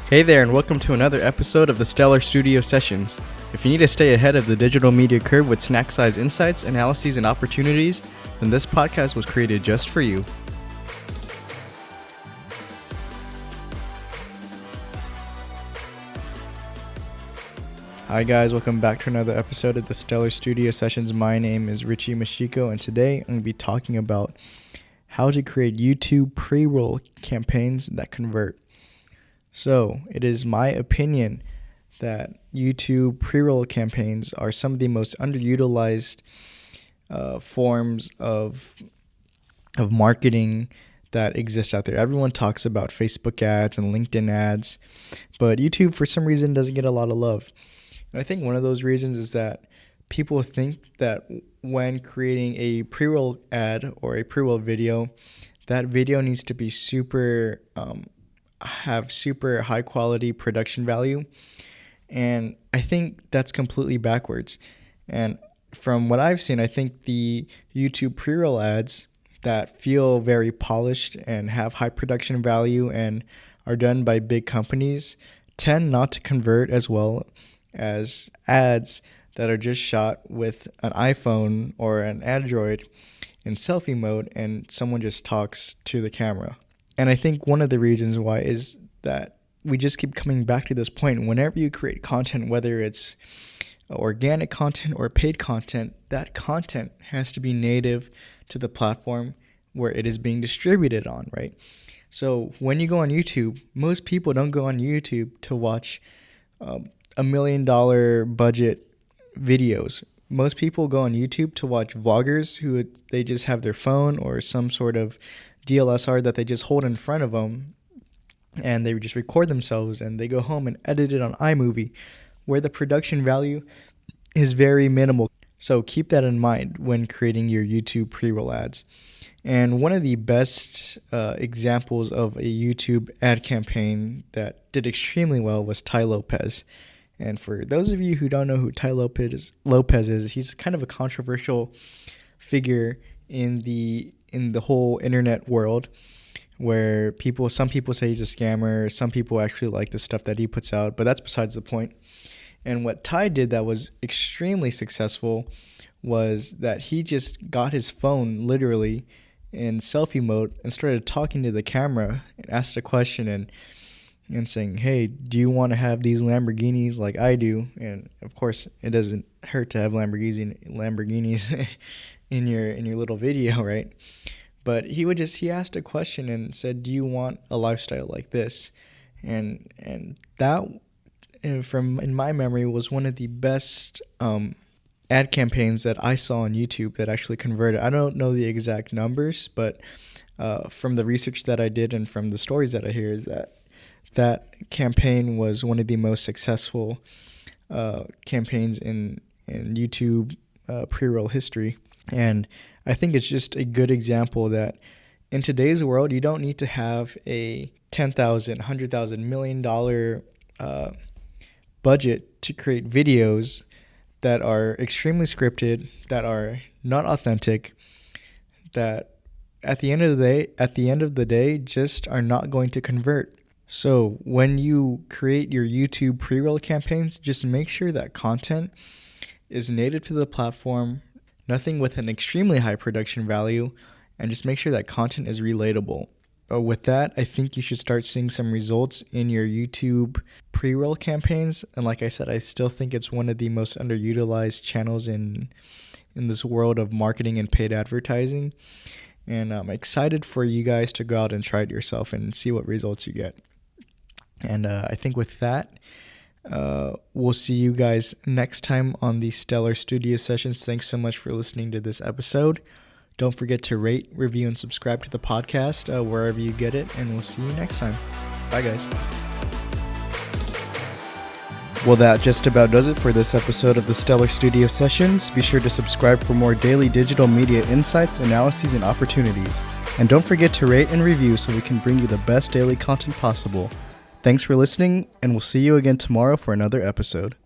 Hey there, and welcome to another episode of the Stellar Studio Sessions. If you need to stay ahead of the digital media curve with snack-sized insights, analyses, and opportunities, then this podcast was created just for you. Hi guys, welcome back to another episode of the Stellar Studio Sessions. My name is Richie Mashiko, and today I'm going to be talking about how to create YouTube pre-roll campaigns that convert. So, it is my opinion that YouTube pre-roll campaigns are some of the most underutilized forms of marketing that exist out there. Everyone talks about Facebook ads and LinkedIn ads, but YouTube for some reason doesn't get a lot of love. And I think one of those reasons is that people think that when creating a pre-roll ad or a pre-roll video, that video needs to be have super high quality production value. And I think that's completely backwards. And from what I've seen, I think the YouTube pre-roll ads that feel very polished and have high production value and are done by big companies tend not to convert as well as ads that are just shot with an iPhone or an Android in selfie mode and someone just talks to the camera. And I think one of the reasons why is that we just keep coming back to this point. Whenever you create content, whether it's organic content or paid content, that content has to be native to the platform where it is being distributed on, right? So when you go on YouTube, most people don't go on YouTube to watch $1 million budget videos. Most people go on YouTube to watch vloggers who they just have their phone or some sort of DSLR that they just hold in front of them and they just record themselves and they go home and edit it on iMovie where the production value is very minimal. So keep that in mind when creating your YouTube pre-roll ads. And one of the best examples of a YouTube ad campaign that did extremely well was Tai Lopez. And for those of you who don't know who Tai Lopez is, he's kind of a controversial figure in the whole internet world, where some people say he's a scammer, some people actually like the stuff that he puts out, but that's besides the point. And what Tai did that was extremely successful was that he just got his phone literally in selfie mode and started talking to the camera and asked a question and saying, hey, do you want to have these Lamborghinis like I do? And of course, it doesn't hurt to have Lamborghinis in your little video, right? But he asked a question and said, do you want a lifestyle like this? And that, in my memory, was one of the best ad campaigns that I saw on YouTube that actually converted. I don't know the exact numbers, but from the research that I did and from the stories that I hear is that campaign was one of the most successful campaigns in YouTube pre-roll history. And I think it's just a good example that in today's world, you don't need to have a $10,000, $100,000, $1 million budget to create videos that are extremely scripted, that are not authentic, that at the end of the day, just are not going to convert. So when you create your YouTube pre-roll campaigns, just make sure that content is native to the platform, nothing with an extremely high production value, and just make sure that content is relatable. With that, I think you should start seeing some results in your YouTube pre-roll campaigns. And like I said, I still think it's one of the most underutilized channels in this world of marketing and paid advertising. And I'm excited for you guys to go out and try it yourself and see what results you get. And I think with that, we'll see you guys next time on the Stellar Studio Sessions. Thanks so much for listening to this episode. Don't forget to rate, review, and subscribe to the podcast wherever you get it, and we'll see you next time. Bye, guys. Well, that just about does it for this episode of the Stellar Studio Sessions. Be sure to subscribe for more daily digital media insights, analyses, and opportunities. And don't forget to rate and review so we can bring you the best daily content possible. Thanks for listening, and we'll see you again tomorrow for another episode.